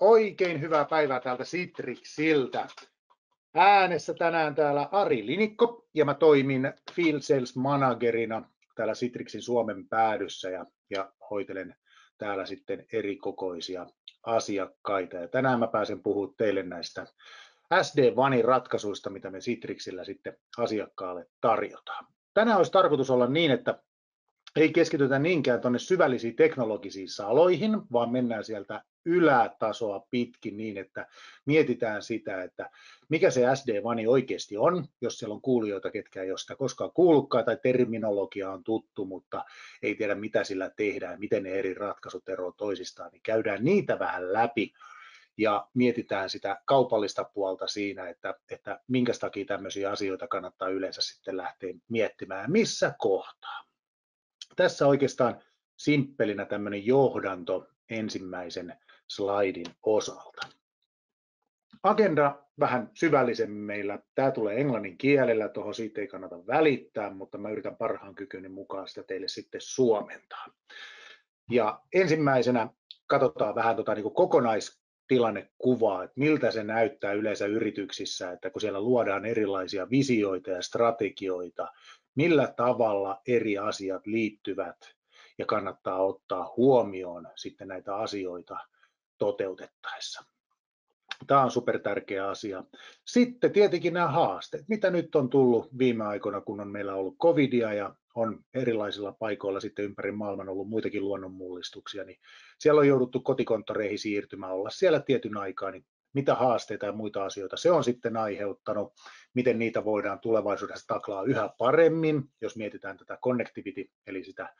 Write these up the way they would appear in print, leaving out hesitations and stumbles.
Oikein hyvää päivää täältä Citrixiltä. Äänessä tänään täällä Ari Linikko ja mä toimin Field Sales Managerina täällä Citrixin Suomen päädyssä ja hoitelen täällä sitten erikokoisia asiakkaita. Ja tänään mä pääsen puhumaan teille näistä SD-WANin ratkaisuista, mitä me Citrixillä sitten asiakkaalle tarjotaan. Tänään olisi tarkoitus olla niin, että ei keskitytä niinkään tuonne syvällisiin teknologisiin saloihin, vaan mennään sieltä ylätasoa pitkin niin, että mietitään sitä, että mikä se SD-WAN oikeasti on, jos siellä on kuulijoita, ketkä ei ole sitä koskaan kuullutkaan tai terminologia on tuttu, mutta ei tiedä mitä sillä tehdään, miten ne eri ratkaisut eroavat toisistaan, niin käydään niitä vähän läpi ja mietitään sitä kaupallista puolta siinä, että minkä takia tämmöisiä asioita kannattaa yleensä sitten lähteä miettimään, missä kohtaa. Tässä oikeastaan simppelinä tämmöinen johdanto ensimmäisen slaidin osalta. Agenda vähän syvällisemmin meillä. Tämä tulee englannin kielellä, tuohon siitä ei kannata välittää, mutta mä yritän parhaan kykyni mukaan sitä teille sitten suomentaa. Ja ensimmäisenä katsotaan vähän niin kuin kokonaistilannekuvaa, että miltä se näyttää yleensä yrityksissä, että kun siellä luodaan erilaisia visioita ja strategioita, millä tavalla eri asiat liittyvät ja kannattaa ottaa huomioon sitten näitä asioita toteutettaessa. Tämä on supertärkeä asia. Sitten tietenkin nämä haasteet, mitä nyt on tullut viime aikoina, kun on meillä ollut covidia ja on erilaisilla paikoilla sitten ympäri maailman ollut muitakin luonnonmullistuksia, niin siellä on jouduttu kotikonttoreihin siirtymään, olla siellä tietyn aikaa, niin mitä haasteita ja muita asioita se on sitten aiheuttanut, miten niitä voidaan tulevaisuudessa taklaa yhä paremmin, jos mietitään tätä connectivity, eli sitä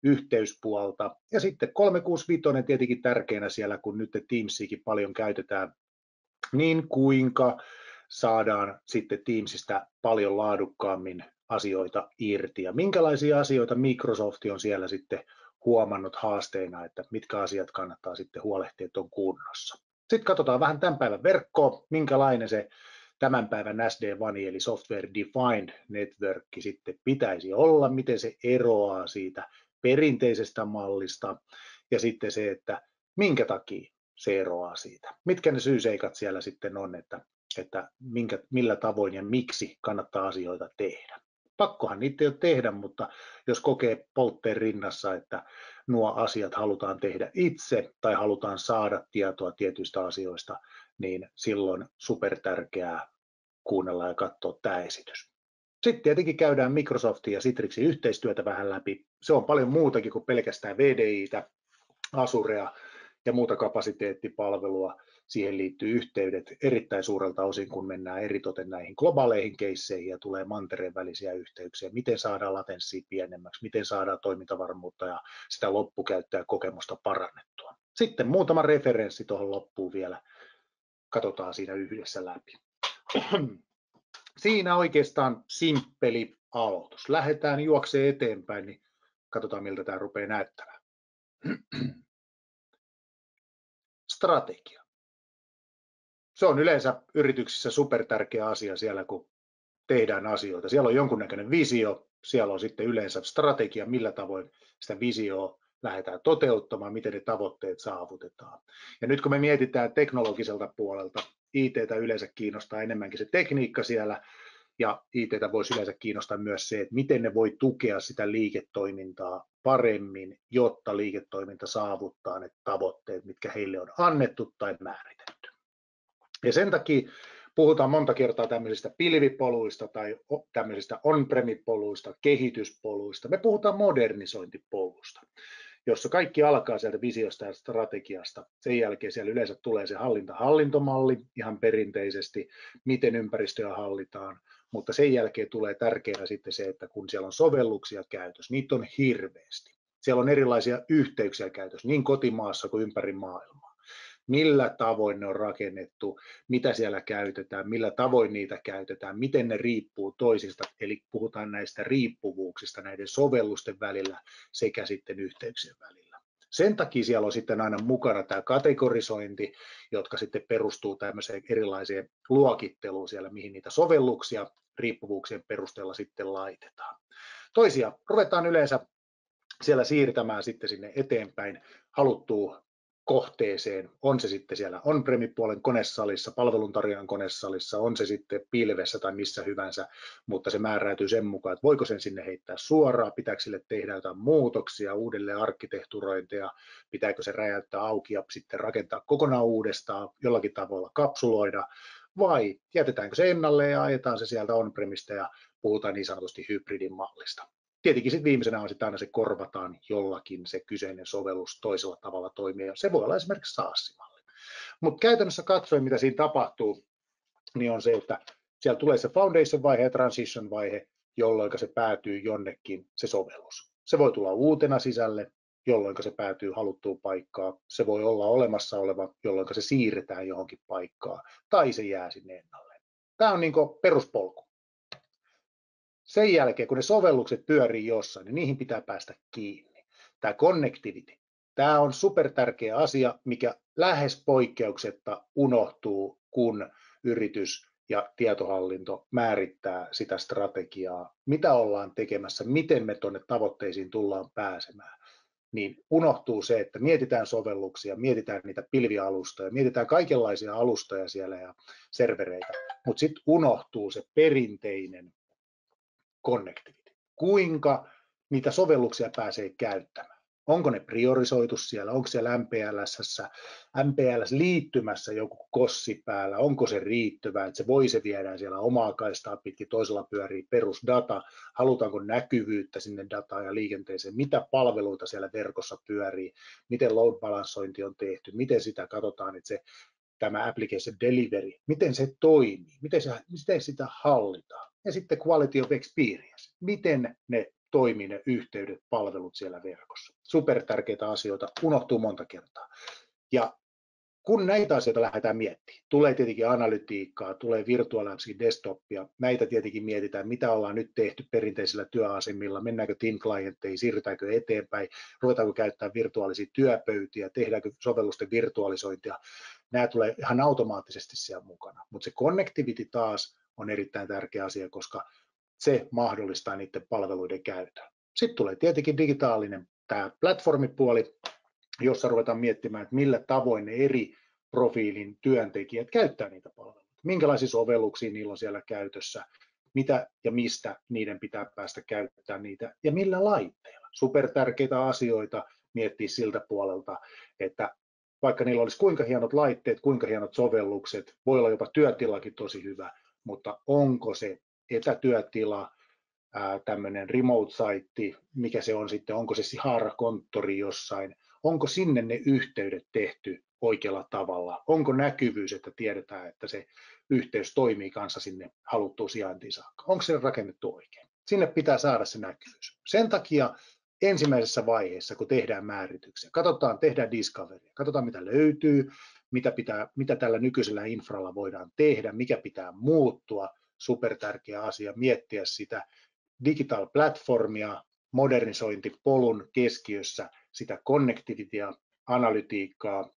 yhteyspuolta. Ja sitten 365 tietenkin tärkeänä siellä, kun nyt Teamsiakin paljon käytetään, niin kuinka saadaan sitten Teamsista paljon laadukkaammin asioita irti ja minkälaisia asioita Microsoft on siellä sitten huomannut haasteina, että mitkä asiat kannattaa sitten huolehtia, että on kunnossa. Sitten katsotaan vähän tämän päivän verkkoa, minkälainen se tämän päivän SD-WAN eli Software Defined Network sitten pitäisi olla, miten se eroaa siitä perinteisestä mallista ja sitten se, että minkä takia se eroaa siitä. Mitkä ne syyseikat siellä sitten on, että millä tavoin ja miksi kannattaa asioita tehdä. Pakkohan niitä ei ole tehdä, mutta jos kokee poltteen rinnassa, että nuo asiat halutaan tehdä itse tai halutaan saada tietoa tietyistä asioista, niin silloin supertärkeää kuunnella ja katsoa tämä esitys. Sitten tietenkin käydään Microsoftin ja Citrixin yhteistyötä vähän läpi. Se on paljon muutakin kuin pelkästään VDI:tä, Azurea ja muuta kapasiteettipalvelua. Siihen liittyy yhteydet erittäin suurelta osin, kun mennään eritoten näihin globaaleihin keisseihin ja tulee mantereen välisiä yhteyksiä. Miten saadaan latenssia pienemmäksi, miten saadaan toimintavarmuutta ja sitä loppukäyttäjäkokemusta parannettua. Sitten muutama referenssi tuohon loppuun vielä. Katsotaan siinä yhdessä läpi. Siinä oikeastaan simppeli aloitus. Lähdetään juokseen eteenpäin, niin katsotaan miltä tämä rupeaa näyttämään. Strategia. Se on yleensä yrityksissä supertärkeä asia siellä, kun tehdään asioita. Siellä on jonkunnäköinen visio, siellä on sitten yleensä strategia, millä tavoin sitä visioa lähdetään toteuttamaan, miten ne tavoitteet saavutetaan. Ja nyt kun me mietitään teknologiselta puolelta, IT:tä yleensä kiinnostaa enemmänkin se tekniikka siellä, ja IT:tä voisi yleensä kiinnostaa myös se, että miten ne voi tukea sitä liiketoimintaa paremmin, jotta liiketoiminta saavuttaa ne tavoitteet, mitkä heille on annettu tai määritetty. Ja sen takia puhutaan monta kertaa tämmöisistä pilvipoluista tai tämmöisistä on-premi-poluista, kehityspoluista. Me puhutaan modernisointipolusta, jossa kaikki alkaa sieltä visiosta ja strategiasta. Sen jälkeen siellä yleensä tulee se hallintomalli ihan perinteisesti, miten ympäristöä hallitaan, mutta sen jälkeen tulee tärkeänä sitten se, että kun siellä on sovelluksia käytössä, niitä on hirveästi. Siellä on erilaisia yhteyksiä käytössä niin kotimaassa kuin ympäri maailmaa. Millä tavoin ne on rakennettu, mitä siellä käytetään, millä tavoin niitä käytetään, miten ne riippuu toisista, eli puhutaan näistä riippuvuuksista näiden sovellusten välillä sekä sitten yhteyksien välillä. Sen takia siellä on sitten aina mukana tämä kategorisointi, jotka sitten perustuu tämmöiseen erilaiseen luokitteluun siellä, mihin niitä sovelluksia riippuvuuksien perusteella sitten laitetaan. Toisia ruvetaan yleensä siellä siirtämään sitten sinne eteenpäin haluttuun kohteeseen, on se sitten siellä on-premi-puolen konesalissa, palveluntarjoajan konesalissa, on se sitten pilvessä tai missä hyvänsä, mutta se määräytyy sen mukaan, että voiko sen sinne heittää suoraan, pitääkö sille tehdä jotain muutoksia, uudelleen arkkitehturointeja, pitääkö se räjäyttää auki ja sitten rakentaa kokonaan uudestaan, jollakin tavoilla kapsuloida, vai jätetäänkö se ennalleen ja ajetaan se sieltä on-premistä ja puhutaan niin sanotusti hybridin mallista. Tietenkin sitten viimeisenä on sitten aina se korvataan jollakin se kyseinen sovellus toisella tavalla toimia. Se voi olla esimerkiksi SaaS-malli. Mutta käytännössä katsoen, mitä siinä tapahtuu, niin on se, että siellä tulee se foundation-vaihe ja transition-vaihe, jolloin se päätyy jonnekin se sovellus. Se voi tulla uutena sisälle, jolloin se päätyy haluttuun paikkaan. Se voi olla olemassa oleva, jolloin se siirretään johonkin paikkaan, tai se jää sinne ennalleen. Tämä on niin kuin peruspolku. Sen jälkeen, kun ne sovellukset pyörii jossain, niin niihin pitää päästä kiinni. Tämä connectivity, tämä on supertärkeä asia, mikä lähes poikkeuksetta unohtuu, kun yritys ja tietohallinto määrittää sitä strategiaa, mitä ollaan tekemässä, miten me tuonne tavoitteisiin tullaan pääsemään. Niin unohtuu se, että mietitään sovelluksia, mietitään niitä pilvialustoja, mietitään kaikenlaisia alustoja siellä ja servereitä, mutta sitten unohtuu se perinteinen connectivity. Kuinka niitä sovelluksia pääsee käyttämään? Onko ne priorisoitu siellä? Onko siellä MPLS-liittymässä joku kossi päällä? Onko se riittävää, että se viedään siellä omaa kaistaa pitkin, toisella pyörii perusdata? Halutaanko näkyvyyttä sinne dataan ja liikenteeseen? Mitä palveluita siellä verkossa pyörii? Miten load balansointi on tehty? Miten sitä katsotaan, että tämä application delivery, miten se toimii? Miten sitä hallitaan? Ja sitten quality of experience, miten ne toimii ne yhteydet, palvelut siellä verkossa. Supertärkeitä asioita, unohtuu monta kertaa. Ja kun näitä asioita lähdetään miettimään, tulee tietenkin analytiikkaa, tulee Virtual Labsin desktopia, näitä tietenkin mietitään, mitä ollaan nyt tehty perinteisillä työasemilla, mennäänkö team-klientteihin, siirrytäänkö eteenpäin, ruvetaanko käyttämään virtuaalisia työpöytiä, tehdäänkö sovellusten virtualisointia, nämä tulee ihan automaattisesti siellä mukana, mutta se connectivity taas on erittäin tärkeä asia, koska se mahdollistaa niiden palveluiden käytön. Sitten tulee tietenkin digitaalinen tämä platformipuoli, jossa ruvetaan miettimään, että millä tavoin ne eri profiilin työntekijät käyttää niitä palveluita. Minkälaisia sovelluksia niillä on siellä käytössä, mitä ja mistä niiden pitää päästä käyttämään niitä ja millä laitteilla. Supertärkeitä asioita miettiä siltä puolelta, että vaikka niillä olisi kuinka hienot laitteet, kuinka hienot sovellukset, voi olla jopa työtilakin tosi hyvä, mutta onko se etätyötila, tämmöinen remote-saitti, mikä se on sitten, onko se haarakonttori jossain, onko sinne ne yhteydet tehty oikealla tavalla, onko näkyvyys, että tiedetään, että se yhteys toimii kanssa sinne haluttuun sijaintiin saakka, onko se rakennettu oikein. Sinne pitää saada se näkyvyys. Sen takia ensimmäisessä vaiheessa, kun tehdään määrityksiä, tehdään discovery, katsotaan mitä löytyy, mitä tällä nykyisellä infralla voidaan tehdä, mikä pitää muuttua, supertärkeä asia, miettiä sitä digital platformia, modernisointipolun keskiössä, sitä connectivitya, analytiikkaa,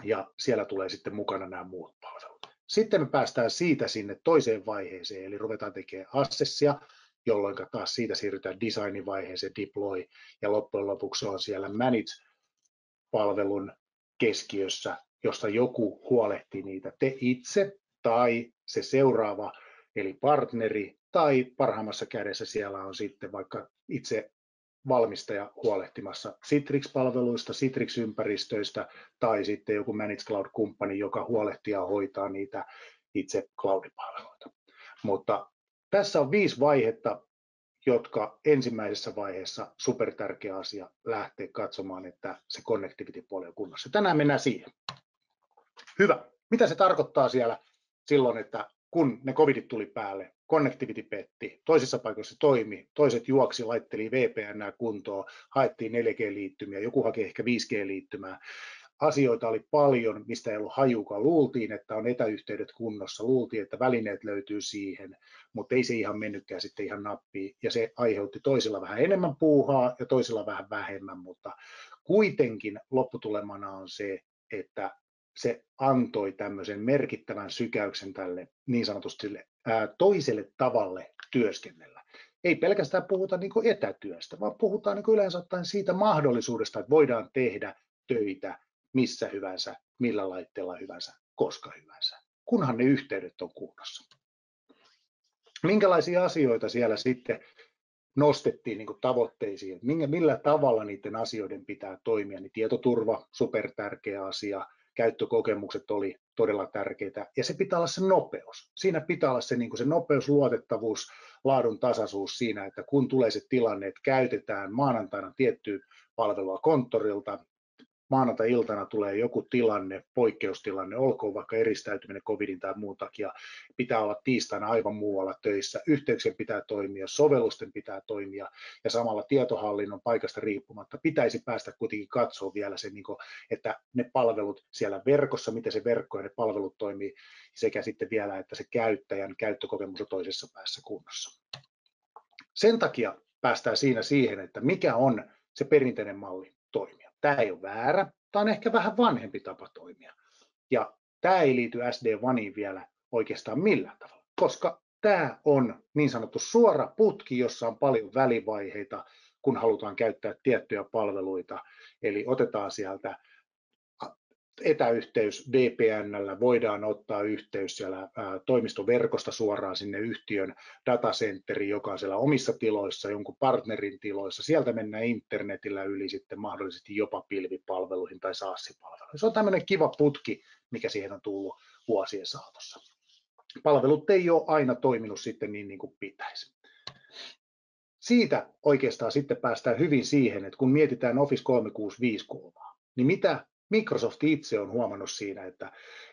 ja siellä tulee sitten mukana nämä muut palvelut. Sitten me päästään siitä sinne toiseen vaiheeseen, eli ruvetaan tekemään assessia, jolloin taas siitä siirrytään designin vaiheeseen, deploy, ja loppujen lopuksi on siellä manage-palvelun keskiössä, josta joku huolehtii niitä, te itse tai se seuraava, eli partneri, tai parhaimmassa kädessä siellä on sitten vaikka itse valmistaja huolehtimassa Citrix-palveluista, Citrix-ympäristöistä, tai sitten joku Managed Cloud-kumppani, joka huolehtii ja hoitaa niitä itse cloud-palveluita. Mutta tässä on 5 vaihetta, jotka ensimmäisessä vaiheessa supertärkeä asia lähteä katsomaan, että se connectivity-puoli on kunnossa. Tänään mennään siihen. Hyvä. Mitä se tarkoittaa siellä silloin, että kun ne covidit tuli päälle, connectivity petti, toisissa paikoissa toimi, toiset juoksi, laitteli VPN kuntoon, haettiin 4G-liittymiä, joku haki ehkä 5G-liittymää. Asioita oli paljon, mistä ei ollut hajukaan. Luultiin, että on etäyhteydet kunnossa, luultiin, että välineet löytyy siihen, mutta ei se ihan mennytkään sitten ihan nappiin. Ja se aiheutti toisilla vähän enemmän puuhaa ja toisilla vähän vähemmän, mutta kuitenkin lopputulemana on se, että se antoi tämmöisen merkittävän sykäyksen tälle niin sanotusti toiselle tavalle työskennellä. Ei pelkästään puhuta niin kuin etätyöstä, vaan puhutaan niin kuin yleensä ottaen siitä mahdollisuudesta, että voidaan tehdä töitä missä hyvänsä, millä laitteella hyvänsä, koska hyvänsä, kunhan ne yhteydet on kunnossa. Minkälaisia asioita siellä sitten nostettiin niin kuin tavoitteisiin, millä tavalla niiden asioiden pitää toimia, niin tietoturva, supertärkeä asia, käyttökokemukset oli todella tärkeitä, ja se pitää olla se nopeus. Siinä pitää olla se, niin kuin se nopeus, luotettavuus, laadun tasaisuus siinä, että kun tulee se tilanne, että käytetään maanantaina tiettyä palvelua konttorilta, maanantai-iltana tulee joku tilanne, poikkeustilanne, olkoon vaikka eristäytyminen covidin tai muun takia, pitää olla tiistaina aivan muualla töissä, yhteyksien pitää toimia, sovellusten pitää toimia ja samalla tietohallinnon paikasta riippumatta pitäisi päästä kuitenkin katsoa vielä se, että ne palvelut siellä verkossa, miten se verkko ja ne palvelut toimii sekä sitten vielä, että se käyttäjän käyttökokemus on toisessa päässä kunnossa. Sen takia päästään siinä siihen, että mikä on se perinteinen malli toimia. Tämä ei ole väärä, tämä on ehkä vähän vanhempi tapa toimia. Ja tämä ei liity SD-WANiin vielä oikeastaan millään tavalla, koska tämä on niin sanottu suora putki, jossa on paljon välivaiheita, kun halutaan käyttää tiettyjä palveluita. Eli otetaan sieltä etäyhteys VPN:llä, voidaan ottaa yhteys siellä toimistoverkosta suoraan sinne yhtiön datacenteriin, joka on siellä omissa tiloissa, jonkun partnerin tiloissa. Sieltä mennään internetillä yli sitten mahdollisesti jopa pilvipalveluihin tai SaaS-palveluihin. Se on tämmöinen kiva putki, mikä siihen on tullut vuosien saatossa. Palvelut ei ole aina toiminut sitten niin kuin pitäisi. Siitä oikeastaan sitten päästään hyvin siihen, että kun mietitään Office 365-kulmaa, niin mitä Microsoft itse on huomannut siinä,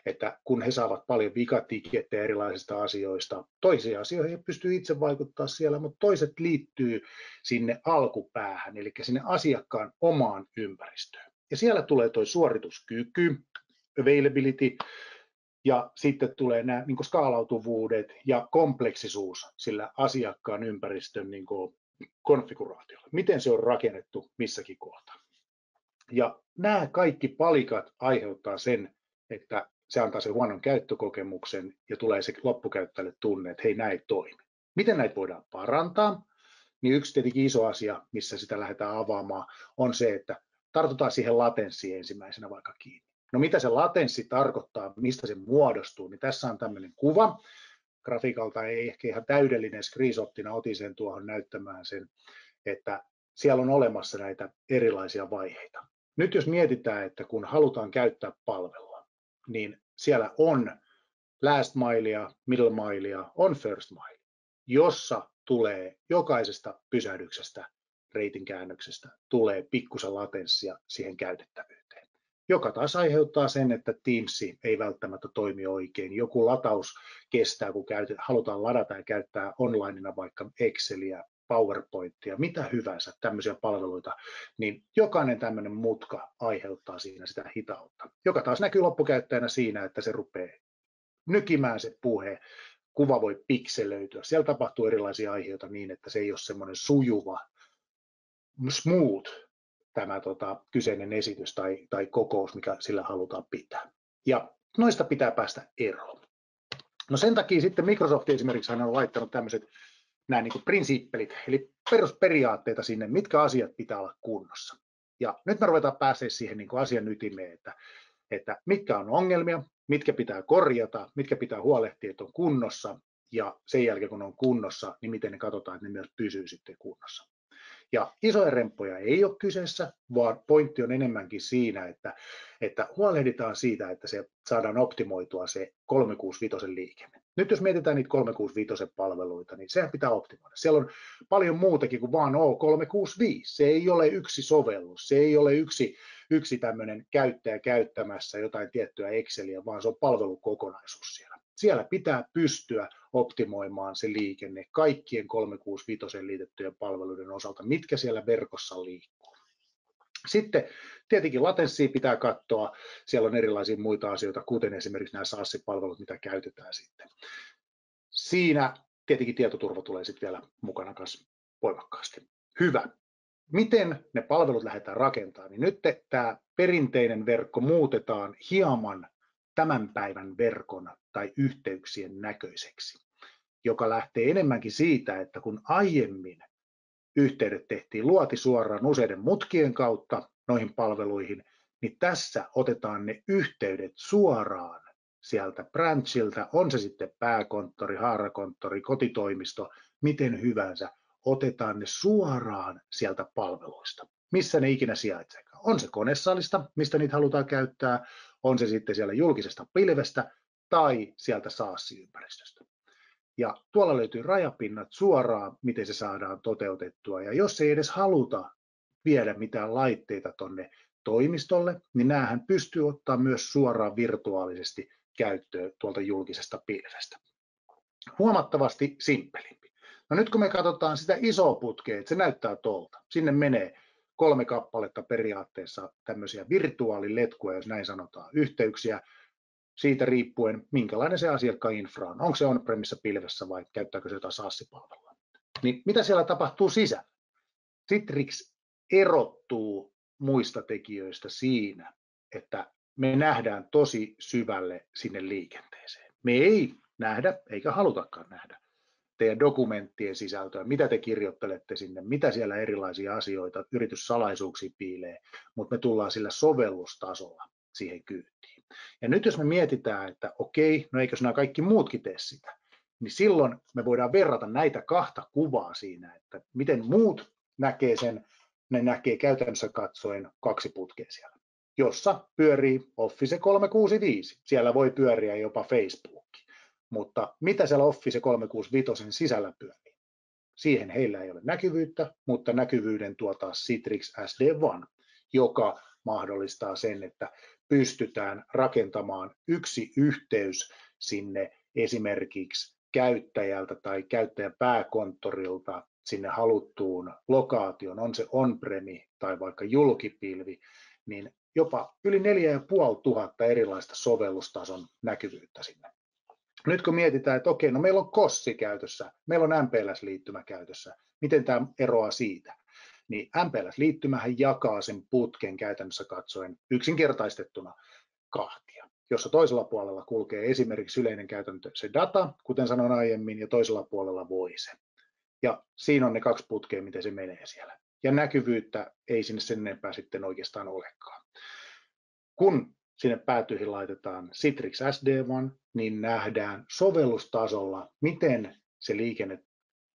että kun he saavat paljon vikatikettejä erilaisista asioista, toisia asioihin he pystyy itse vaikuttaa siellä, mutta toiset liittyy sinne alkupäähän, eli sinne asiakkaan omaan ympäristöön. Ja siellä tulee tuo suorituskyky, availability, ja sitten tulee nämä niin kuin skaalautuvuudet ja kompleksisuus sillä asiakkaan ympäristön niin kuin konfiguraatiolla. Miten se on rakennettu missäkin kohtaa. Ja nämä kaikki palikat aiheuttaa sen, että se antaa sen huonon käyttökokemuksen ja tulee se loppukäyttäjälle tunne, että hei, näin ei toimi. Miten näitä voidaan parantaa? Niin yksi tietenkin iso asia, missä sitä lähdetään avaamaan, on se, että tartutaan siihen latenssiin ensimmäisenä vaikka kiinni. No mitä se latenssi tarkoittaa, mistä se muodostuu, niin tässä on tämmöinen kuva. Grafiikalta ei ehkä ihan täydellinen screenshottina, otin sen tuohon näyttämään sen, että siellä on olemassa näitä erilaisia vaiheita. Nyt jos mietitään, että kun halutaan käyttää palvelua, niin siellä on last milea, middle milea, on first mile, jossa tulee jokaisesta pysähdyksestä, reitin käännöksestä, tulee pikkusen latenssia siihen käytettävyyteen, joka taas aiheuttaa sen, että Teams ei välttämättä toimi oikein. Joku lataus kestää, kun halutaan ladata ja käyttää onlineina vaikka Exceliä, PowerPointia, mitä hyvänsä, tämmöisiä palveluita, niin jokainen tämmöinen mutka aiheuttaa siinä sitä hitautta, joka taas näkyy loppukäyttäjänä siinä, että se rupeaa nykimään se puhe, kuva voi pikselöityä. Siellä tapahtuu erilaisia aiheita niin, että se ei ole semmoinen sujuva, smooth tämä kyseinen esitys tai kokous, mikä sillä halutaan pitää. Ja noista pitää päästä eroon. No sen takia sitten Microsoft esimerkiksi on laittanut tämmöiset nämä niin kuin prinsiippelit, eli perusperiaatteita sinne, mitkä asiat pitää olla kunnossa. Ja nyt me ruvetaan pääsemään siihen niin kuin asian ytimeen, että mitkä on ongelmia, mitkä pitää korjata, mitkä pitää huolehtia, että on kunnossa, ja sen jälkeen kun on kunnossa, niin miten ne katsotaan, että ne myös pysyy sitten kunnossa. Ja isoja remppoja ei ole kyseessä, vaan pointti on enemmänkin siinä, että huolehditaan siitä, että se saadaan optimoitua se 365 liikenne. Nyt jos mietitään niitä 365 palveluita, niin sehän pitää optimoida. Siellä on paljon muutakin kuin vaan O365. Se ei ole yksi sovellus, se ei ole yksi tämmöinen käyttäjä käyttämässä jotain tiettyä Exceliä, vaan se on palvelukokonaisuus siellä. Siellä pitää pystyä optimoimaan se liikenne kaikkien 365 liitettyjen palveluiden osalta, mitkä siellä verkossa liikkuu. Sitten tietenkin latenssia pitää katsoa, siellä on erilaisia muita asioita, kuten esimerkiksi nämä SaaS-palvelut, mitä käytetään sitten. Siinä tietenkin tietoturva tulee sitten vielä mukana kanssa voimakkaasti. Hyvä. Miten ne palvelut lähdetään rakentamaan? Niin nyt tämä perinteinen verkko muutetaan hieman tämän päivän verkon tai yhteyksien näköiseksi, joka lähtee enemmänkin siitä, että kun aiemmin yhteydet tehtiin luotisuoraan useiden mutkien kautta noihin palveluihin, niin tässä otetaan ne yhteydet suoraan sieltä branchilta, on se sitten pääkonttori, haarakonttori, kotitoimisto, miten hyvänsä, otetaan ne suoraan sieltä palveluista, missä ne ikinä sijaitseekaan. On se konesalista, mistä niitä halutaan käyttää, on se sitten siellä julkisesta pilvestä tai sieltä SaaS-ympäristöstä. Ja tuolla löytyy rajapinnat suoraan, miten se saadaan toteutettua. Ja jos ei edes haluta viedä mitään laitteita tuonne toimistolle, niin näähän pystyy ottaa myös suoraan virtuaalisesti käyttöön tuolta julkisesta pilvestä. Huomattavasti simppelimpi. No nyt kun me katsotaan sitä isoa putkea, että se näyttää tuolta, sinne menee 3 kappaletta periaatteessa tämmöisiä virtuaaliletkuja, jos näin sanotaan, yhteyksiä, siitä riippuen, minkälainen se asiakkaan infra on. Onko se on-premissa pilvessä vai käyttääkö se jotain SaaS-palvelua. Niin mitä siellä tapahtuu sisällä? Citrix erottuu muista tekijöistä siinä, että me nähdään tosi syvälle sinne liikenteeseen. Me ei nähdä, eikä halutakaan nähdä teidän dokumenttien sisältöä, mitä te kirjoittelette sinne, mitä siellä erilaisia asioita, yrityssalaisuuksia piilee, mutta me tullaan sillä sovellustasolla siihen kyytiin. Ja nyt jos me mietitään, että okei, no eikös nämä kaikki muutkin tee sitä, niin silloin me voidaan verrata näitä kahta kuvaa siinä, että miten muut näkee sen, ne näkee käytännössä katsoen 2 putkea siellä, jossa pyörii Office 365, siellä voi pyöriä jopa Facebook, mutta mitä siellä Office 365 sisällä pyörii? Siihen heillä ei ole näkyvyyttä, mutta näkyvyyden tuo taas Citrix SD-WAN, joka mahdollistaa sen, että pystytään rakentamaan yksi yhteys sinne esimerkiksi käyttäjältä tai käyttäjän pääkonttorilta sinne haluttuun lokaation, on se on-premi tai vaikka julkipilvi, niin jopa yli 4500 erilaista sovellustason näkyvyyttä sinne. Nyt kun mietitään, että okei, no meillä on KOSSI käytössä, meillä on MPLS-liittymä käytössä, miten tämä eroaa siitä? Niin MPLS-liittymähän jakaa sen putken käytännössä katsoen yksinkertaistettuna 2, jossa toisella puolella kulkee esimerkiksi yleinen käytäntö, se data, kuten sanoin aiemmin, ja toisella puolella voice. Ja siinä on ne 2 putkea, miten se menee siellä. Ja näkyvyyttä ei sinne sen enempää sitten oikeastaan olekaan. Kun sinne päätyihin laitetaan Citrix SD-WAN, niin nähdään sovellustasolla, miten se liikenne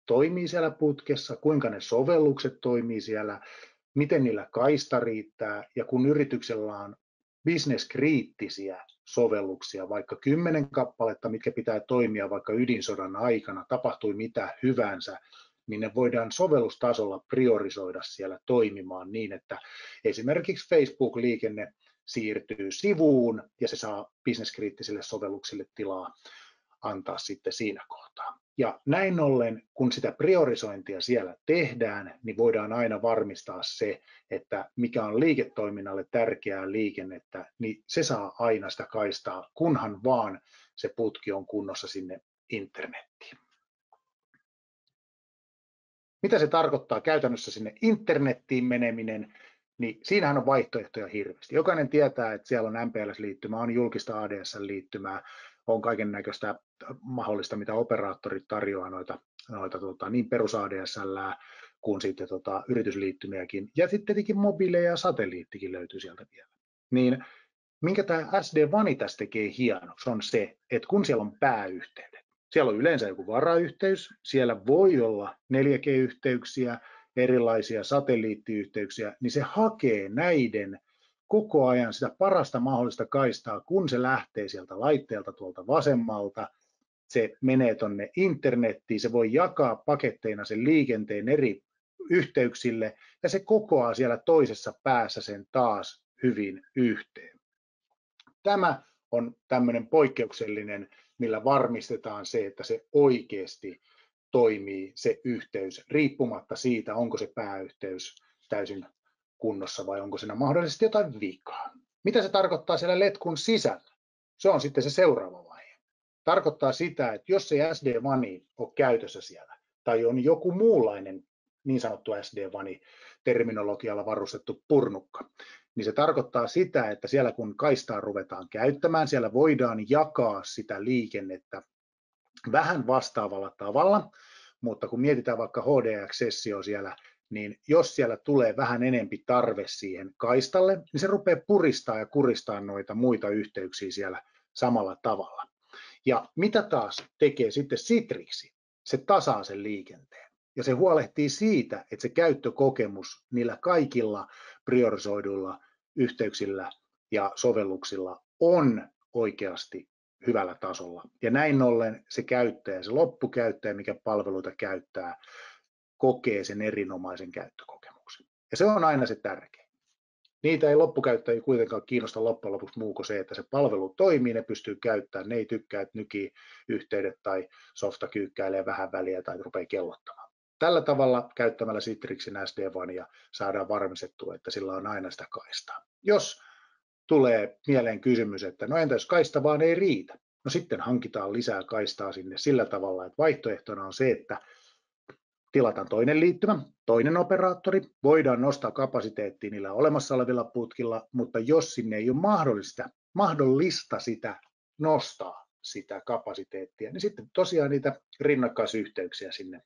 toimii siellä putkessa, kuinka ne sovellukset toimii siellä, miten niillä kaista riittää, ja kun yrityksellä on business-kriittisiä sovelluksia, vaikka 10 kappaletta, mitkä pitää toimia vaikka ydinsodan aikana, tapahtui mitä hyvänsä, niin ne voidaan sovellustasolla priorisoida siellä toimimaan niin, että esimerkiksi Facebook-liikenne siirtyy sivuun ja se saa business-kriittisille sovelluksille tilaa antaa sitten siinä kohtaa. Ja näin ollen, kun sitä priorisointia siellä tehdään, niin voidaan aina varmistaa se, että mikä on liiketoiminnalle tärkeää liikennettä, niin se saa aina sitä kaistaa, kunhan vaan se putki on kunnossa sinne internettiin. Mitä se tarkoittaa käytännössä sinne internettiin meneminen? Niin siinähän on vaihtoehtoja hirveästi. Jokainen tietää, että siellä on MPLS-liittymä, on julkista ADSL-liittymää, on kaiken näköistä mahdollista, mitä operaattorit tarjoaa noita niin perus ADSL kuin sitten yritysliittymiäkin. Ja sitten tietenkin mobiileja ja satelliittikin löytyy sieltä vielä. Niin minkä tämä SD-WAN tässä tekee hienoksi on se, että kun siellä on pääyhteydet, siellä on yleensä joku varayhteys, siellä voi olla 4G-yhteyksiä, erilaisia satelliittiyhteyksiä, niin se hakee näiden koko ajan sitä parasta mahdollista kaistaa, kun se lähtee sieltä laitteelta tuolta vasemmalta, se menee tuonne internettiin, se voi jakaa paketteina sen liikenteen eri yhteyksille, ja se kokoaa siellä toisessa päässä sen taas hyvin yhteen. Tämä on tämmöinen poikkeuksellinen, millä varmistetaan se, että se oikeasti toimii se yhteys, riippumatta siitä, onko se pääyhteys täysin kunnossa vai onko siinä mahdollisesti jotain vikaa. Mitä se tarkoittaa siellä letkun sisällä? Se on sitten se seuraava vaihe. Tarkoittaa sitä, että jos ei SD-WANi ole käytössä siellä, tai on joku muunlainen niin sanottu SD-WANi terminologialla varustettu purnukka, niin se tarkoittaa sitä, että siellä kun kaistaa ruvetaan käyttämään, siellä voidaan jakaa sitä liikennettä vähän vastaavalla tavalla, mutta kun mietitään vaikka HDX-sessio siellä, niin jos siellä tulee vähän enempi tarve siihen kaistalle, niin se rupeaa puristaa ja kuristaa noita muita yhteyksiä siellä samalla tavalla. Ja mitä taas tekee sitten Citrix? Se tasaa sen liikenteen. Ja se huolehtii siitä, että se käyttökokemus niillä kaikilla priorisoiduilla yhteyksillä ja sovelluksilla on oikeasti hyvällä tasolla. Ja näin ollen se käyttäjä, se loppukäyttäjä, mikä palveluita käyttää, kokee sen erinomaisen käyttökokemuksen. Ja se on aina se tärkein. Niitä ei loppukäyttäjiä kuitenkaan kiinnosta loppujen lopuksi muu kuin se, että se palvelu toimii, ne pystyy käyttämään, ne ei tykkää, että nykii yhteydet tai softa kyykkäilee vähän väliä tai rupeaa kellottamaan. Tällä tavalla käyttämällä Citrixin SD-WANia saadaan varmistettua, että sillä on aina sitä kaistaa. Jos tulee mieleen kysymys, että no entä jos kaista vaan ei riitä, no sitten hankitaan lisää kaistaa sinne sillä tavalla, että vaihtoehtona on se, että tilataan toinen liittymä, toinen operaattori, voidaan nostaa kapasiteettia niillä olemassa olevilla putkilla, mutta jos sinne ei ole mahdollista sitä nostaa sitä kapasiteettia, niin sitten tosiaan niitä rinnakkaisyhteyksiä sinne.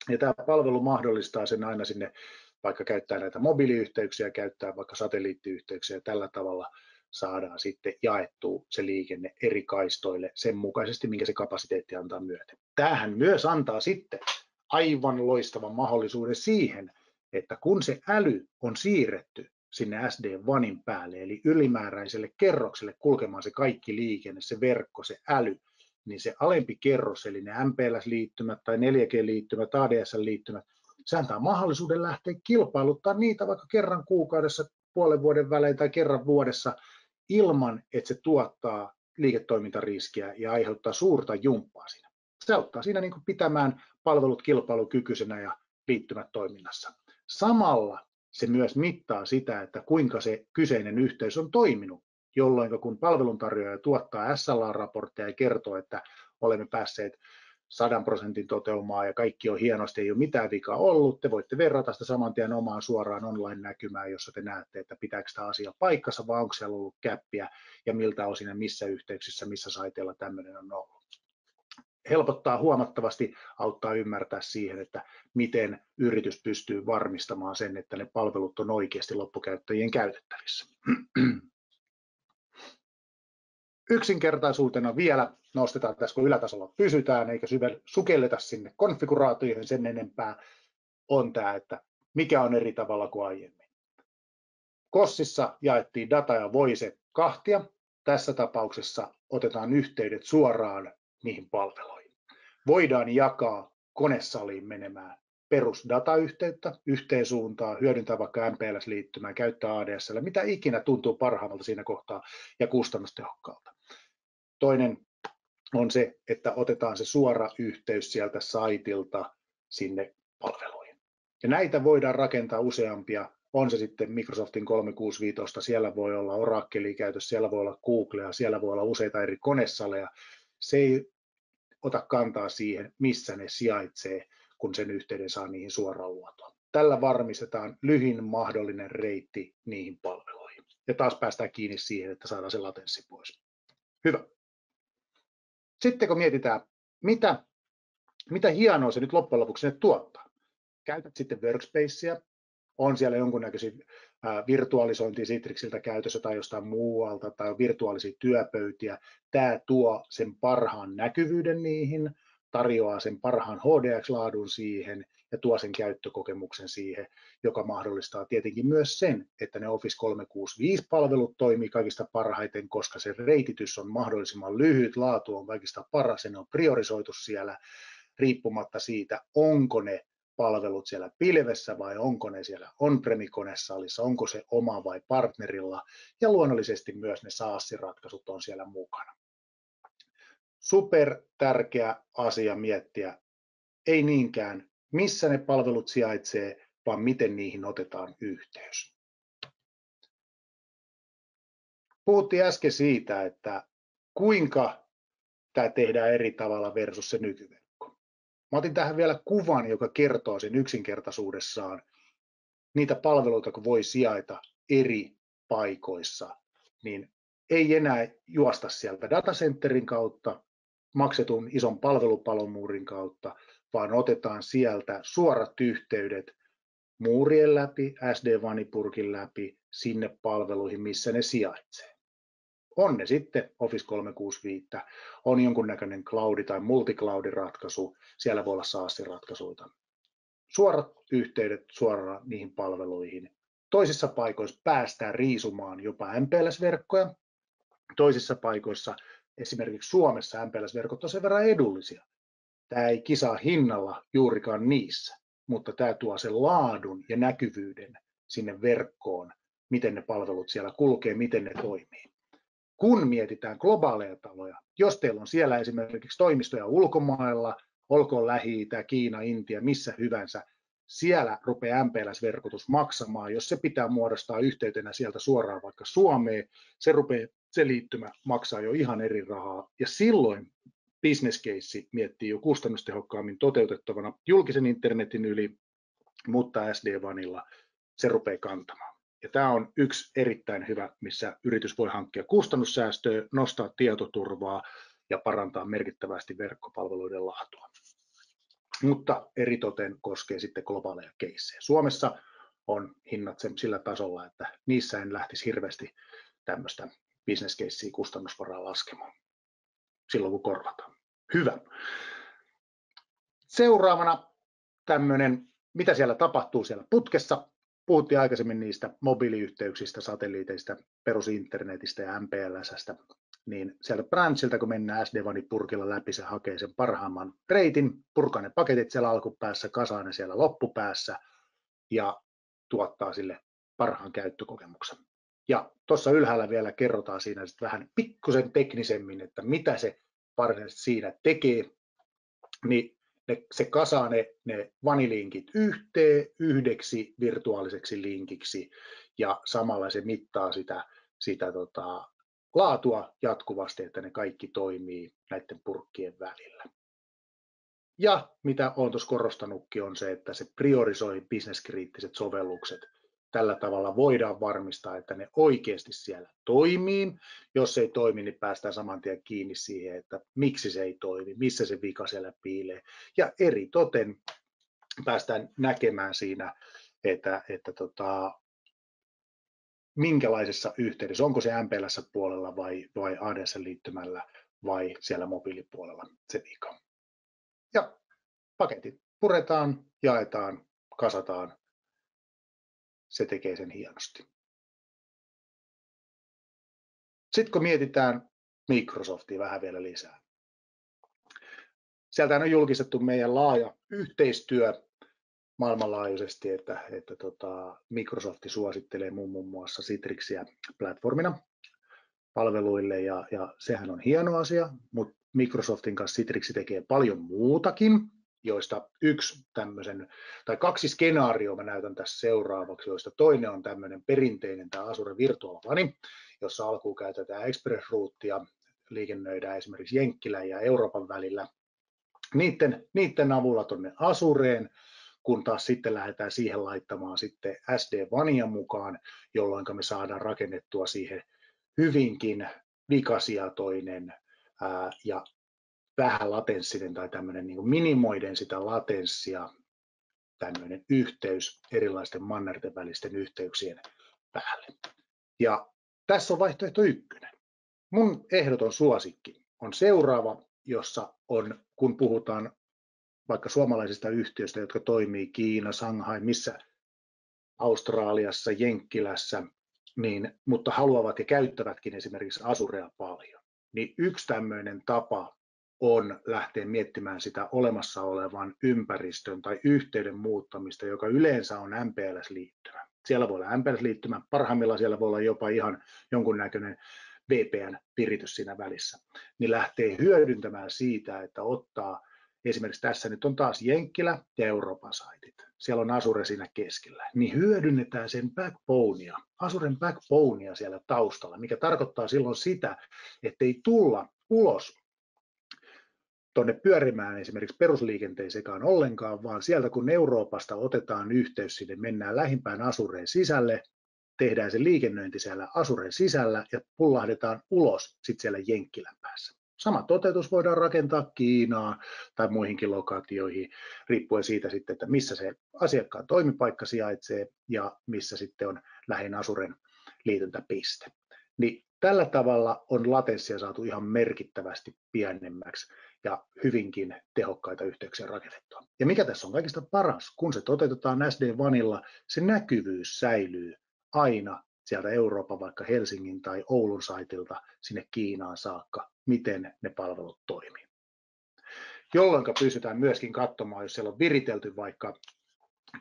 Ja tämä palvelu mahdollistaa sen aina sinne, vaikka käyttää näitä mobiiliyhteyksiä, käyttää vaikka satelliittiyhteyksiä, ja tällä tavalla saadaan sitten jaettua se liikenne eri kaistoille sen mukaisesti, minkä se kapasiteetti antaa myöten. Tämähän myös antaa sitten aivan loistavan mahdollisuuden siihen, että kun se äly on siirretty sinne SD-WANin päälle, eli ylimääräiselle kerrokselle kulkemaan se kaikki liikenne, se verkko, se äly, niin se alempi kerros, eli ne MPLS-liittymät tai 4G-liittymät, ADSL-liittymät, se antaa mahdollisuuden lähteä kilpailuttaa niitä vaikka kerran kuukaudessa, puolen vuoden välein tai kerran vuodessa, ilman että se tuottaa liiketoimintariskiä ja aiheuttaa suurta jumppaa siinä. Se auttaa siinä niin kuin pitämään palvelut kilpailukykyisenä ja liittymät toiminnassa. Samalla se myös mittaa sitä, että kuinka se kyseinen yhteys on toiminut, jolloin kun palveluntarjoaja tuottaa SLA-raportteja ja kertoo, että olemme päässeet 100% toteumaan ja kaikki on hienosti, ei ole mitään vikaa ollut, te voitte verrata sitä saman tien omaan suoraan online-näkymään, jossa te näette, että pitääkö tämä asia paikkansa vai onko siellä ollut käppiä ja miltä osin ja missä yhteyksissä, missä saiteilla tämmöinen on ollut. Helpottaa huomattavasti, auttaa ymmärtää siihen, että miten yritys pystyy varmistamaan sen, että ne palvelut on oikeasti loppukäyttäjien käytettävissä. Yksinkertaisuutena vielä nostetaan tässä, kun ylätasolla pysytään, eikä sukelleta sinne konfiguraatioihin sen enempää, on tämä, että mikä on eri tavalla kuin aiemmin. Kossissa jaettiin data ja voice kahtia. Tässä tapauksessa otetaan yhteydet suoraan niihin palveluihin. Voidaan jakaa konesaliin menemään perusdatayhteyttä yhteen suuntaan, hyödyntää vaikka MPLS-liittymää, käyttää ADSL, mitä ikinä tuntuu parhaammalta siinä kohtaa ja kustannustehokkaalta. Toinen on se, että otetaan se suora yhteys sieltä saitilta sinne palveluihin. Ja näitä voidaan rakentaa useampia, on se sitten Microsoftin 365, siellä voi olla Oraclea käytössä, siellä voi olla Googlea, siellä voi olla useita eri konesaleja. Se ei ota kantaa siihen, missä ne sijaitsee, kun sen yhteyden saa niihin suoraan luotua. Tällä varmistetaan lyhin mahdollinen reitti niihin palveluihin. Ja taas päästään kiinni siihen, että saadaan se latenssi pois. Hyvä. Sitten kun mietitään, mitä hienoa se nyt loppujen lopuksi sinne tuottaa. Käytät sitten workspacea, on siellä jonkunnäköisiä virtualisointia Citrixiltä käytössä tai jostain muualta tai virtuaalisia työpöytiä. Tämä tuo sen parhaan näkyvyyden niihin, tarjoaa sen parhaan HDX-laadun siihen ja tuo sen käyttökokemuksen siihen, joka mahdollistaa tietenkin myös sen, että ne Office 365-palvelut toimii kaikista parhaiten, koska se reititys on mahdollisimman lyhyt, laatu on kaikista paras ja ne on priorisoitu siellä riippumatta siitä, onko ne palvelut siellä pilvessä vai onko ne siellä on-premi-konesalissa, onko se oma vai partnerilla ja luonnollisesti myös ne SaaS-ratkaisut on siellä mukana. Super tärkeä asia miettiä, ei niinkään missä ne palvelut sijaitsee, vaan miten niihin otetaan yhteys. Puhuttiin äsken siitä, että kuinka tämä tehdään eri tavalla versus se nykyverkko. Mä otin tähän vielä kuvan, joka kertoo sen yksinkertaisuudessaan niitä palveluita, kun voi sijaita eri paikoissa, niin ei enää juosta sieltä datacenterin kautta, maksetun ison palvelupalomuurin kautta, vaan otetaan sieltä suorat yhteydet muurien läpi, SD-WAN-purkin läpi sinne palveluihin, missä ne sijaitsee. On ne sitten Office 365, on jonkunnäköinen cloudi- tai multicloud-ratkaisu, siellä voi olla SaaS-ratkaisuja. Suorat yhteydet suoraan niihin palveluihin. Toisissa paikoissa päästään riisumaan jopa MPLS-verkkoja. Toisissa paikoissa, esimerkiksi Suomessa, MPLS-verkot on sen verran edullisia. Tämä ei kisaa hinnalla juurikaan niissä, mutta tämä tuo sen laadun ja näkyvyyden sinne verkkoon, miten ne palvelut siellä kulkee, miten ne toimii. Kun mietitään globaaleja taloja, jos teillä on siellä esimerkiksi toimistoja ulkomailla, olkoon Lähi-Itä, Kiina, Intia, missä hyvänsä, siellä rupeaa MPLS-verkotus maksamaan, jos se pitää muodostaa yhteytenä sieltä suoraan vaikka Suomeen, se liittymä maksaa jo ihan eri rahaa, ja silloin business case miettii jo kustannustehokkaammin toteutettavana julkisen internetin yli, mutta SD-WANilla se rupeaa kantamaan. Ja tämä on yksi erittäin hyvä, missä yritys voi hankkia kustannussäästöä, nostaa tietoturvaa ja parantaa merkittävästi verkkopalveluiden laatua. Mutta eritoten koskee sitten globaaleja keissejä. Suomessa on hinnat sillä tasolla, että niissä en lähtisi hirveästi tämmöistä business casea kustannusvaraa laskemaan silloin, kun korvataan. Hyvä. Seuraavana tämmöinen, mitä siellä tapahtuu siellä putkessa. Puhuttiin aikaisemmin niistä mobiiliyhteyksistä, satelliiteista, perusinternetistä ja MPLS:stä, niin sieltä branchilta, kun mennään SD-WAN-purkilla läpi, se hakee sen parhaimman reitin, purkaa ne paketit siellä alkupäässä, kasaa ne siellä loppupäässä ja tuottaa sille parhaan käyttökokemuksen. Ja tuossa ylhäällä vielä kerrotaan siinä sitten vähän pikkusen teknisemmin, että mitä se varsinaisesti siinä tekee, niin se kasaa ne WAN-linkit yhdeksi virtuaaliseksi linkiksi ja samalla se mittaa sitä laatua jatkuvasti, että ne kaikki toimii näiden purkkien välillä. Ja mitä olen tuossa korostanutkin on se, että se priorisoi bisneskriittiset sovellukset. Tällä tavalla voidaan varmistaa, että ne oikeasti siellä toimii. Jos se ei toimi, niin päästään saman tien kiinni siihen, että miksi se ei toimi, missä se vika siellä piilee. Ja eritoten päästään näkemään siinä, että minkälaisessa yhteydessä, onko se MPLS-puolella vai ADS-liittymällä vai siellä mobiilipuolella se vika. Ja paketit puretaan, jaetaan, kasataan. Se tekee sen hienosti. Sitten kun mietitään Microsoftia vähän vielä lisää. Sieltä on julkistettu meidän laaja yhteistyö maailmanlaajuisesti, että Microsoft suosittelee muun muassa Citrixia platformina palveluille ja sehän on hieno asia, mutta Microsoftin kanssa Citrix tekee paljon muutakin, joista kaksi skenaarioa mä näytän tässä seuraavaksi, joista toinen on tämmöinen perinteinen tämä Azure Virtual WAN, jossa alkuun käytetään Express-ruuttia, liikennöidään esimerkiksi Jenkkilän ja Euroopan välillä. Niiden avulla tuonne Azureen, kun taas sitten lähdetään siihen laittamaan sitten SD-WANia mukaan, jolloin me saadaan rakennettua siihen hyvinkin vikasietoinen ja vähän latenssinen tai tämmöinen niin kuin minimoiden sitä latenssia, tämmöinen yhteys erilaisten mannerten välisten yhteyksien päälle. Ja tässä on vaihtoehto 1. Mun ehdoton suosikki on seuraava, jossa on, kun puhutaan vaikka suomalaisista yhtiöistä, jotka toimii Kiina, Shanghai, missä Australiassa, Jenkkilässä, mutta haluavat ja käyttävätkin esimerkiksi Azurea paljon, niin yksi tämmöinen tapa on lähteä miettimään sitä olemassa olevan ympäristön tai yhteyden muuttamista, joka yleensä on MPLS-liittymä. Siellä voi olla MPLS-liittymä, parhaimmillaan siellä voi olla jopa ihan jonkunnäköinen VPN-piritys siinä välissä, niin lähtee hyödyntämään siitä, että ottaa esimerkiksi tässä nyt on taas Jenkkilä ja Euroopan saitit. Siellä on Azure siinä keskellä. Niin hyödynnetään sen backbonea, Azuren backbonea siellä taustalla, mikä tarkoittaa silloin sitä, että ei tulla ulos tuonne pyörimään esimerkiksi perusliikenteeseen ollenkaan, vaan sieltä kun Euroopasta otetaan yhteys sinne, mennään lähimpään Azureen sisälle, tehdään se liikennöinti siellä Azuren sisällä ja pullahdetaan ulos sitten siellä Jenkkilän päässä. Sama toteutus voidaan rakentaa Kiinaan tai muihinkin lokaatioihin, riippuen siitä sitten, että missä se asiakkaan toimipaikka sijaitsee ja missä sitten on lähin asuren liityntäpiste. Niin tällä tavalla on latenssia saatu ihan merkittävästi pienemmäksi ja hyvinkin tehokkaita yhteyksiä rakennettua. Ja mikä tässä on kaikista paras, kun se toteutetaan SD-WANilla, se näkyvyys säilyy aina sieltä Euroopan, vaikka Helsingin tai Oulun saitilta sinne Kiinaan saakka, miten ne palvelut toimii. Jolloin pystytään myöskin katsomaan, jos siellä on viritelty vaikka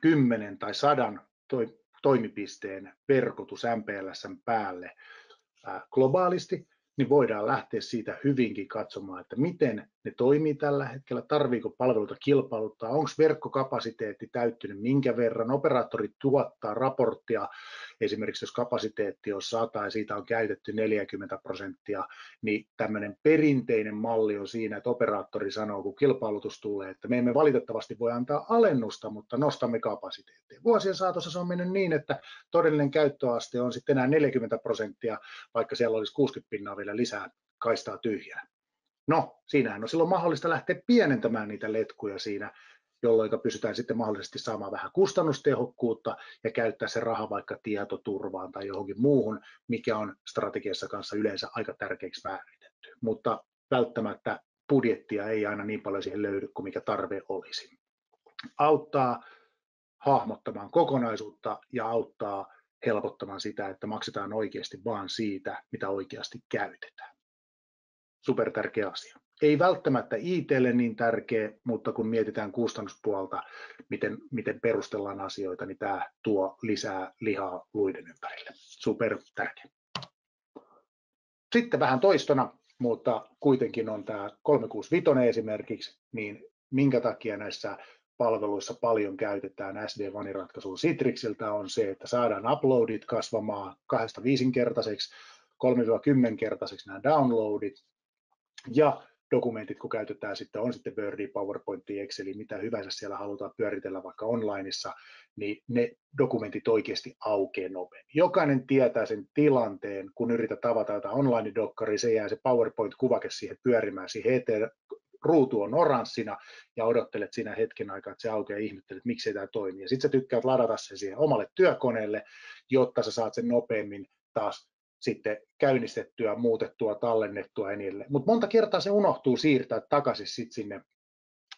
10 tai 100 toimipisteen verkotus MPLS:n päälle globaalisti, niin voidaan lähteä siitä hyvinkin katsomaan, että miten ne toimii tällä hetkellä, tarviiko palveluita kilpailuttaa, onko verkkokapasiteetti täyttynyt, minkä verran, operaattorit tuottaa raporttia, esimerkiksi jos kapasiteetti on 100 ja siitä on käytetty 40%, niin tämmöinen perinteinen malli on siinä, että operaattori sanoo, kun kilpailutus tulee, että me emme valitettavasti voi antaa alennusta, mutta nostamme kapasiteettia. Vuosien saatossa se on mennyt niin, että todellinen käyttöaste on sitten enää 40%, vaikka siellä olisi 60% vielä lisää kaistaa tyhjää. No, siinähän on silloin mahdollista lähteä pienentämään niitä letkuja siinä, jolloin pystytään sitten mahdollisesti saamaan vähän kustannustehokkuutta ja käyttää se raha vaikka tietoturvaan tai johonkin muuhun, mikä on strategiassa kanssa yleensä aika tärkeäksi määritetty. Mutta välttämättä budjettia ei aina niin paljon siihen löydy kuin mikä tarve olisi. Auttaa hahmottamaan kokonaisuutta ja auttaa helpottamaan sitä, että maksetaan oikeasti vaan siitä, mitä oikeasti käytetään. Super tärkeä asia. Ei välttämättä IT:lle niin tärkeä, mutta kun mietitään kustannuspuolta, miten perustellaan asioita, niin tämä tuo lisää lihaa luiden ympärille. Super tärkeä. Sitten vähän toistona, mutta kuitenkin on tämä 365 esimerkiksi, niin minkä takia näissä palveluissa paljon käytetään SD-WAN-ratkaisua Citrixiltä on se, että saadaan uploadit kasvamaan 2-5-kertaiseksi, 3-10-kertaiseksi nämä downloadit, ja dokumentit, kun käytetään sitten, on sitten Wordia, PowerPointia, Exceli, mitä hyvänsä siellä halutaan pyöritellä vaikka onlineissa, niin ne dokumentit oikeasti aukeaa nopeammin. Jokainen tietää sen tilanteen, kun yrität avata jotain online-dokkaria, se jää se PowerPoint-kuvake siihen pyörimään siihen eteen, ruutu on oranssina ja odottelet siinä hetken aikaa, että se aukeaa ja ihmettelet, miksi tämä toimii. Ja sitten sä tykkäät ladata sen siihen omalle työkoneelle, jotta sä saat sen nopeammin taas sitten käynnistettyä, muutettua, tallennettua ja niin edelleen. Mutta monta kertaa se unohtuu siirtää takaisin sit sinne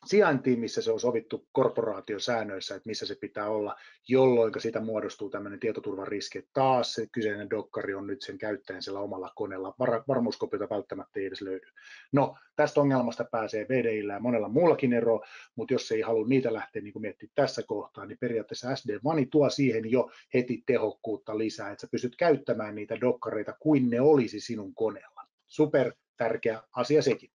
sijaintiin, missä se on sovittu korporaatiosäännöissä, että missä se pitää olla, jolloin siitä muodostuu tämmöinen tietoturvariski, että taas se kyseinen dokkari on nyt sen käyttäjän siellä omalla koneella. Varmuuskopiota välttämättä ei edes löydy. No, tästä ongelmasta pääsee VDI:llä ja monella muullakin eroa, mutta jos ei halua niitä lähteä niin miettimään tässä kohtaa, niin periaatteessa SD-WAN tuo siihen jo heti tehokkuutta lisää, että sä pystyt käyttämään niitä dokkareita kuin ne olisi sinun koneella. Super tärkeä asia sekin.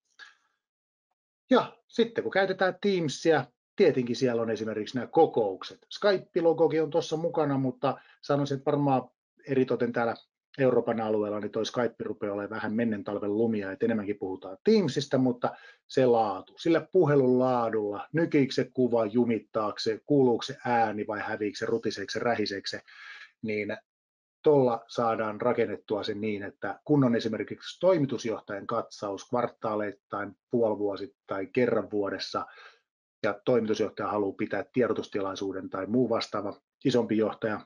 Ja sitten kun käytetään Teamsia, tietenkin siellä on esimerkiksi nämä kokoukset. Skype-logokin on tuossa mukana, mutta sanoisin, että varmaan eritoten täällä Euroopan alueella niin toi Skype rupeaa olemaan vähän mennen talven lumia, että enemmänkin puhutaan Teamsista, mutta se laatu, sillä puhelun laadulla, nykiikö se kuva, jumittaako se, kuuluuko se ääni vai häviikö se, rutiseeko se, rähiseekö se, niin tuolla saadaan rakennettua sen niin, että kun on esimerkiksi toimitusjohtajan katsaus kvartaaleittain, puolivuosittain, kerran vuodessa, ja toimitusjohtaja haluaa pitää tiedotustilaisuuden tai muu vastaava isompi johtaja,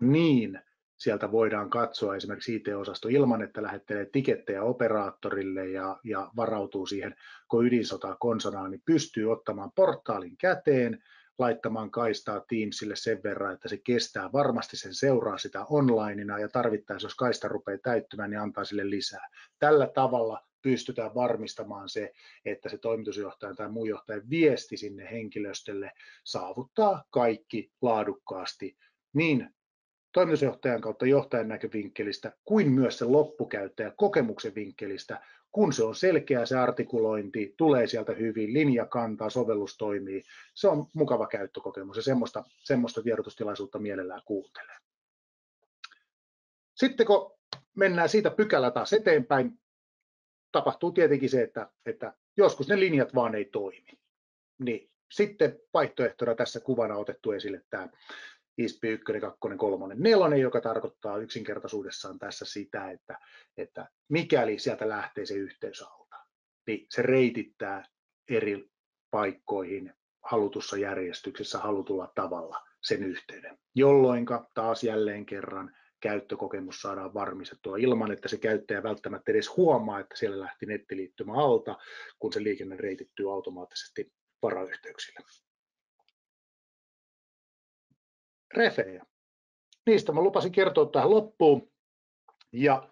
niin sieltä voidaan katsoa esimerkiksi IT-osasto ilman, että lähettelee tikettejä operaattorille ja varautuu siihen, kun ydinsotaa konsonaan, niin pystyy ottamaan portaalin käteen, laittamaan kaistaa Teamsille sen verran, että se kestää varmasti, sen seuraa sitä onlineina ja tarvittaessa, jos kaista rupeaa täyttymään, niin antaa sille lisää. Tällä tavalla pystytään varmistamaan se, että se toimitusjohtaja tai muu johtajan viesti sinne henkilöstölle saavuttaa kaikki laadukkaasti niin toimitusjohtajan kautta johtajan näkövinkkelistä kuin myös sen loppukäyttäjän kokemuksen vinkkelistä, kun se on selkeä se artikulointi, tulee sieltä hyvin, linja kantaa, sovellus toimii. Se on mukava käyttökokemus ja semmoista tiedotustilaisuutta mielellään kuuntelee. Sitten kun mennään siitä pykälä taas eteenpäin, tapahtuu tietenkin se, että joskus ne linjat vaan ei toimi. Niin sitten vaihtoehtona tässä kuvana otettu esille tämä ISP 1, 2, 3, 4, joka tarkoittaa yksinkertaisuudessaan tässä sitä, että mikäli sieltä lähtee se yhteys alta, niin se reitittää eri paikkoihin halutussa järjestyksessä halutulla tavalla sen yhteyden, jolloin taas jälleen kerran käyttökokemus saadaan varmistettua ilman, että se käyttäjä välttämättä edes huomaa, että siellä lähti nettiliittymä alta, kun se liikenne reitittyy automaattisesti varayhteyksille. Refejä. Niistä mä lupasin kertoa tähän loppuun. Ja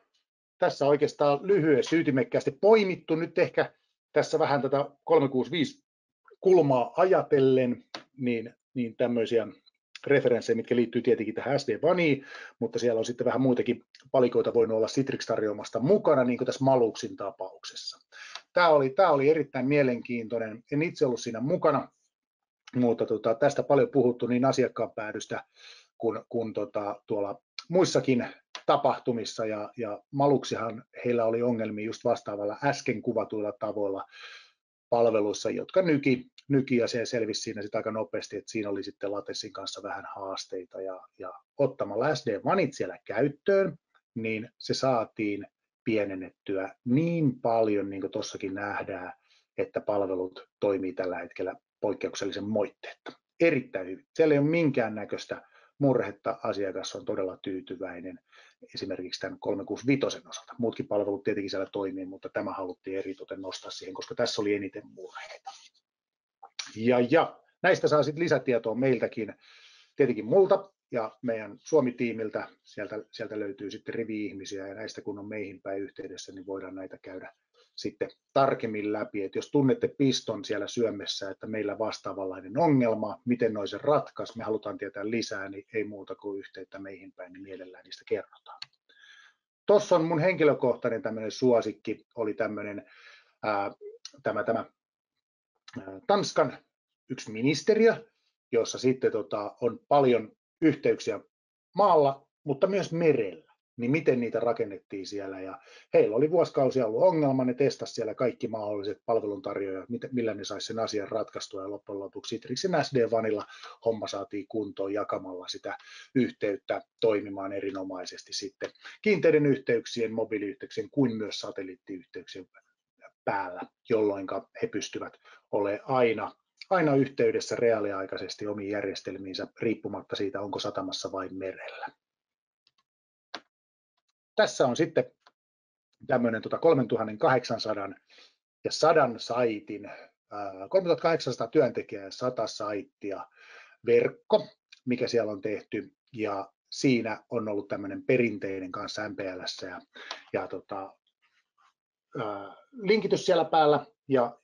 tässä oikeastaan lyhyesti ytimekkäästi poimittu nyt ehkä tässä vähän tätä 365 kulmaa ajatellen, niin tämmöisiä referenssejä, mitkä liittyy tietenkin tähän SD-Vaniin, mutta siellä on sitten vähän muitakin palikoita voinut olla Citrix tarjoamasta mukana, niin kuin tässä Maluxin tapauksessa. Tämä oli erittäin mielenkiintoinen. En itse ollut siinä mukana, mutta tästä paljon puhuttu niin asiakkaan päädystä kuin tuolla muissakin tapahtumissa, ja Maluxihan heillä oli ongelmia just vastaavalla äsken kuvatuilla tavoilla palveluissa, jotka nyki ja se selvisi siinä sitten aika nopeasti, että siinä oli sitten latessin kanssa vähän haasteita, ja ottamalla SD-Vanit siellä käyttöön, niin se saatiin pienennettyä niin paljon, niin kuin tuossakin nähdään, että palvelut toimii tällä hetkellä poikkeuksellisen moitteetta. Erittäin hyvin. Siellä ei ole minkäännäköistä murhetta, asiakas on todella tyytyväinen esimerkiksi tämän 365 osalta. Muutkin palvelut tietenkin siellä toimii, mutta tämä haluttiin eritoten nostaa siihen, koska tässä oli eniten murheita. Ja näistä saa sitten lisätietoa meiltäkin, tietenkin multa ja meidän Suomi-tiimiltä. Sieltä löytyy sitten rivi-ihmisiä, ja näistä kun on meihin päin yhteydessä, niin voidaan näitä käydä sitten tarkemmin läpi, että jos tunnette piston siellä syömessä, että meillä vastaavanlainen ongelma, miten noin se ratkaisi, me halutaan tietää lisää, niin ei muuta kuin yhteyttä meihin päin, niin mielellään niistä kerrotaan. Tuossa on mun henkilökohtainen tämmöinen suosikki, oli tämmöinen tämä Tanskan yksi ministeriö, jossa sitten on paljon yhteyksiä maalla, mutta myös merellä. Niin miten niitä rakennettiin siellä, ja heillä oli vuosikausia ollut ongelma, ne testasi siellä kaikki mahdolliset palveluntarjoajat, millä ne saisi sen asian ratkaistua, ja loppujen lopuksi Citrixin SD-Vanilla homma saatiin kuntoon jakamalla sitä yhteyttä toimimaan erinomaisesti sitten kiinteiden yhteyksien, mobiiliyhteyksien kuin myös satelliittiyhteyksien päällä, jolloin he pystyvät olemaan aina yhteydessä reaaliaikaisesti omiin järjestelmiinsä riippumatta siitä, onko satamassa vai merellä. Tässä on sitten tämmöinen 3800 ja 100 saitin, 3800 työntekijää ja 100 saittia verkko, mikä siellä on tehty, ja siinä on ollut tämmöinen perinteinen kanssa MPL:ssä ja linkitys siellä päällä, ja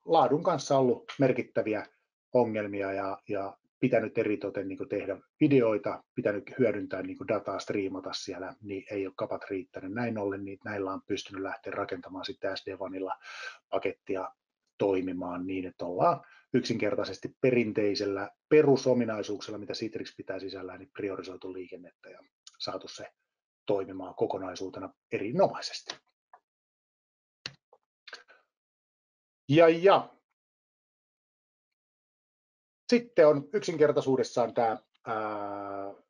laadun kanssa ollut merkittäviä ongelmia, ja pitänyt eritoten niin tehdä videoita, pitänyt hyödyntää niin dataa, striimata siellä, niin ei ole kapat riittänyt. Näin ollen niin näillä on pystynyt lähteä rakentamaan sitten SD-Vanilla pakettia toimimaan niin, että ollaan yksinkertaisesti perinteisellä perusominaisuuksella, mitä Citrix pitää sisällään, niin priorisoitu liikennettä ja saatu se toimimaan kokonaisuutena erinomaisesti. Ja sitten on yksinkertaisuudessaan tämä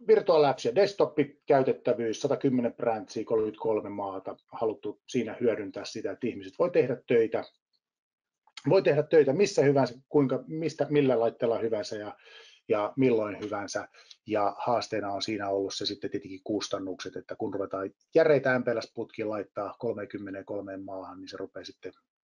Virtual Apps ja Desktop käytettävyys, 110 branchia, 33 maata, haluttu siinä hyödyntää sitä, että ihmiset voi tehdä töitä missä hyvänsä, millä laitteella hyvänsä ja milloin hyvänsä, ja haasteena on siinä ollut se sitten tietenkin kustannukset, että kun ruvetaan järeitä MPLS-putkia laittaa 33 maahan, niin se rupeaa sitten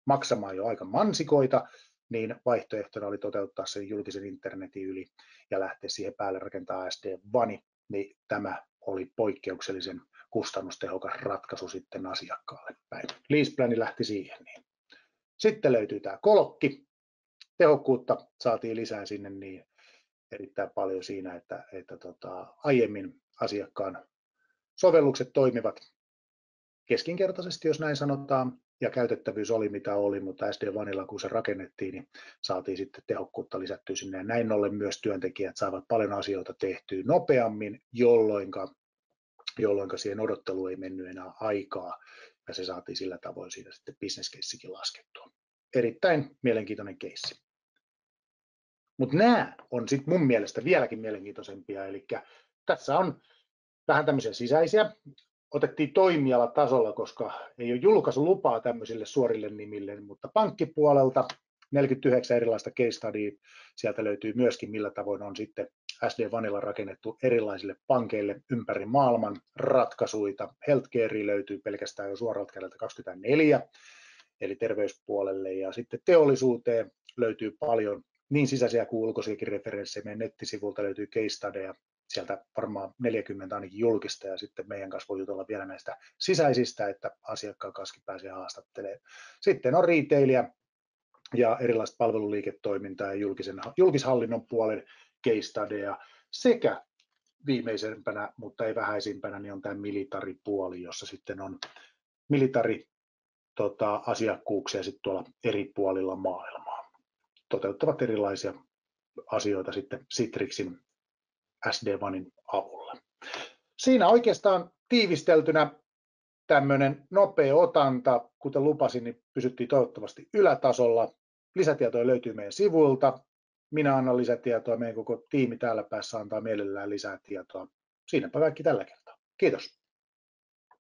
maksamaan jo aika mansikoita, niin vaihtoehtona oli toteuttaa sen julkisen internetin yli ja lähteä siihen päälle rakentaa SD-Vani, niin tämä oli poikkeuksellisen kustannustehokas ratkaisu sitten asiakkaalle päin. Leasepläni lähti siihen. Niin. Sitten löytyy tämä kolokki. Tehokkuutta saatiin lisää sinne niin erittäin paljon siinä, että aiemmin asiakkaan sovellukset toimivat keskinkertaisesti, jos näin sanotaan, ja käytettävyys oli mitä oli, mutta SD-Vanilla kun se rakennettiin, niin saatiin sitten tehokkuutta lisättyä sinne, ja näin ollen myös työntekijät saavat paljon asioita tehtyä nopeammin, jolloin siihen odotteluun ei mennyt enää aikaa, ja se saatiin sillä tavoin siitä sitten business-keissikin laskettua. Erittäin mielenkiintoinen keissi. Mutta nämä on sitten mun mielestä vieläkin mielenkiintoisempia, eli tässä on vähän tämmöisiä sisäisiä otettiin toimialatasolla, koska ei ole julkaisulupaa tämmöisille suorille nimille, mutta pankkipuolelta 49 erilaista case studya. Sieltä löytyy myöskin, millä tavoin on sitten SD-Vanilla rakennettu erilaisille pankeille ympäri maailman ratkaisuita. Healthcare löytyy pelkästään jo suoralta kädeltä 24, eli terveyspuolelle, ja sitten teollisuuteen löytyy paljon niin sisäisiä kuin ulkoisiakin referenssejä. Meidän nettisivulta löytyy case studyja, sieltä varmaan 40 ainakin julkista, ja sitten meidän kanssa voi jutella vielä näistä sisäisistä, että asiakkaan kanssa pääsee haastattelemaan. Sitten on retailia ja erilaista palveluliiketoimintaa ja julkishallinnon puolen case studyja sekä viimeisempänä, mutta ei vähäisimpänä, niin on tämä militaripuoli, jossa sitten on asiakkuuksia sitten tuolla eri puolilla maailmaa. Toteuttavat erilaisia asioita sitten Citrixin SD-Vanin avulla. Siinä oikeastaan tiivisteltynä tämmöinen nopea otanta, kuten lupasin, niin pysyttiin toivottavasti ylätasolla. Lisätietoja löytyy meidän sivuilta. Minä annan lisätietoa, meidän koko tiimi täällä päässä antaa mielellään lisää tietoa. Siinäpä kaikki tällä kertaa. Kiitos.